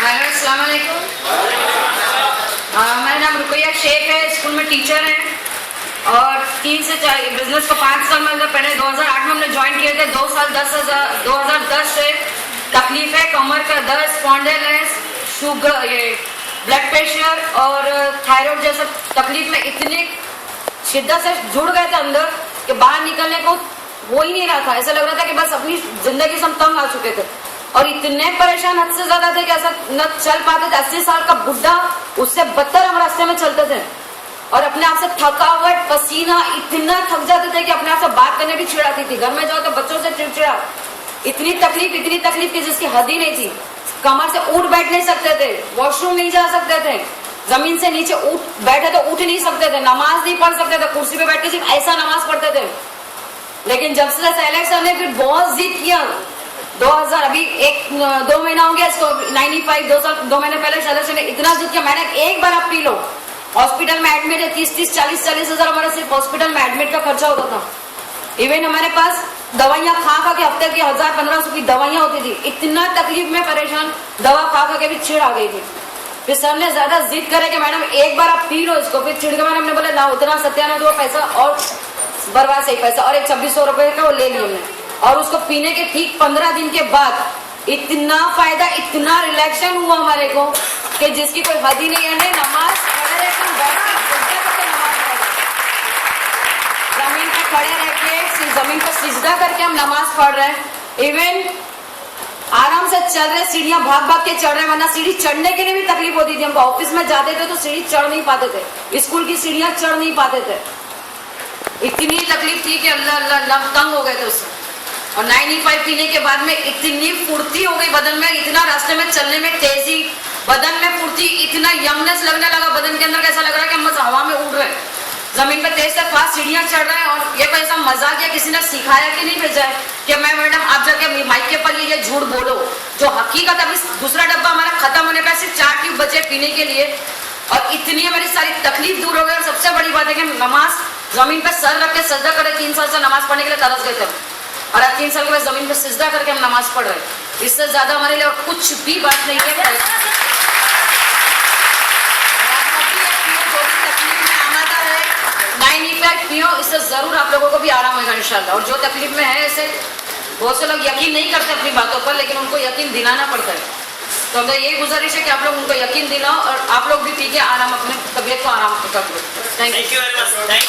Hello अस्सलाम वालेकुम। मेरा नाम रुकैया शेख है, स्कूल में टीचर है और 3 से 4 बिजनेस को 5 साल में पहले 2008 में हमने ज्वाइन किए थे। 2 साल 2010 से तकलीफ है, कमर का दर्द, स्पॉन्डिलाइटिस, शुगर, ये ब्लड प्रेशर और थायराइड जैसा तकलीफ में इतनी शिद्दत से जुड़ गए थे अंदर कि बाहर निकलने को हो ही नहीं रहा था। ऐसा लग रहा था कि बस अपनी जिंदगी से हम तंग आ चुके थे और इतने परेशान हद से ज्यादा थे कि ऐसा न चल पाते थे। 80 साल का बुढ़ा उससे बदतर हम रास्ते में चलते थे और अपने आप से थकावट, पसीना, इतना थक जाते थे कि अपने आप से बात करने भी चिढ़ाती थी। घर में जाओ तो बच्चों से चिड़चिड़ा, इतनी तकलीफ की जिसकी हद ही नहीं थी। कमर से उठ बैठ नहीं सकते थे, वॉशरूम नहीं जा सकते थे, जमीन से नीचे उठ बैठे तो उठ नहीं सकते थे, नमाज नहीं पढ़ सकते थे, कुर्सी पे बैठ के सिर्फ ऐसा नमाज पढ़ते थे। लेकिन जब से सैलेक्ट सर ने फिर बहुत जिद किया, 2000 अभी 1-2 महीना हो गया इसको, 95 2 महीने पहले सैलेक्ट ने इतना जिद किया, मैंने एक बार आप पी लो। हॉस्पिटल में एडमिट है, 30-40 हजार हमारा सिर्फ हॉस्पिटल में एडमिट का खर्चा होता था। इवन हमारे पास दवाइयाँ खा के हफ्ते की 1000-1500 की दवाइयाँ होती थी। इतना तकलीफ में परेशान, दवा खा के भी चिढ़ आ गई थी। फिर सर ने ज्यादा जिद करे कि मैडम एक बार आप पी लो इसको। फिर चिढ़ के मैंने हमने बोला ना, उतना सत्यानाश हुआ पैसा और बर्बाद सही पैसा और एक 2600 रुपए का वो ले लिया हमने। और उसको पीने के ठीक 15 दिन के बाद इतना फायदा, इतना रिलैक्शन हुआ हमारे को कि जिसकी कोई हद ही नहीं है। नमाज जमीन पे खड़े रह के, जमीन पर सिजदा करके हम नमाज पढ़ रहे हैं। इवन आराम से चल रहे, सीढ़ियां भाग के चढ़ रहे, वरना सीढ़ी चढ़ने के लिए भी तकलीफ होती थी हमको। ऑफिस में जाते थे तो सीढ़ी चढ़ नहीं पाते थे, स्कूल की सीढ़ियां चढ़ नहीं पाते थे। इतनी तकलीफ थी कि अल्लाह तंग हो गए थे उससे। और 95 पीने के बाद में इतनी फुर्ती हो गई बदन में, इतना रास्ते में चलने में तेजी, बदन में फुर्ती, इतना यंगनेस लगने लगा बदन के अंदर। कैसा लग रहा है कि हम बस हवा में उड़ रहे हैं, जमीन पे तेज से फास्ट सीढ़ियां चढ़ रहे हैं। और ये कोई ऐसा मजाक या किसी ने सिखाया कि नहीं भेजा है कि मैं मैडम आप जाके माइक के पर ये झूठ बोलो, जो हकीकत। अभी दूसरा डब्बा हमारा खत्म होने का, सिर्फ 4 ट्यूब बचे पीने के लिए और इतनी हमारी सारी तकलीफ दूर हो गई। और सबसे बड़ी बात है कि नमाज जमीन पे सर रख के सजदा करे, 3 साल से नमाज पढ़ने के लिए तरस गए थे और आज 3 साल के बाद जमीन पे सजदा करके हम नमाज पढ़ रहे हैं। इससे ज्यादा हमारे लिए और कुछ भी बात नहीं है। पियो, इससे जरूर आप लोगों को भी आराम होगा इंशाल्लाह। और जो तकलीफ में है, ऐसे बहुत से लोग यकीन नहीं करते अपनी बातों पर, लेकिन उनको यकीन दिलाना पड़ता है। तो हमें ये गुजारिश है कि आप लोग उनको यकीन दिलाओ और आप लोग भी पी के आराम, अपने तबीयत को आराम कर दो। Thank you.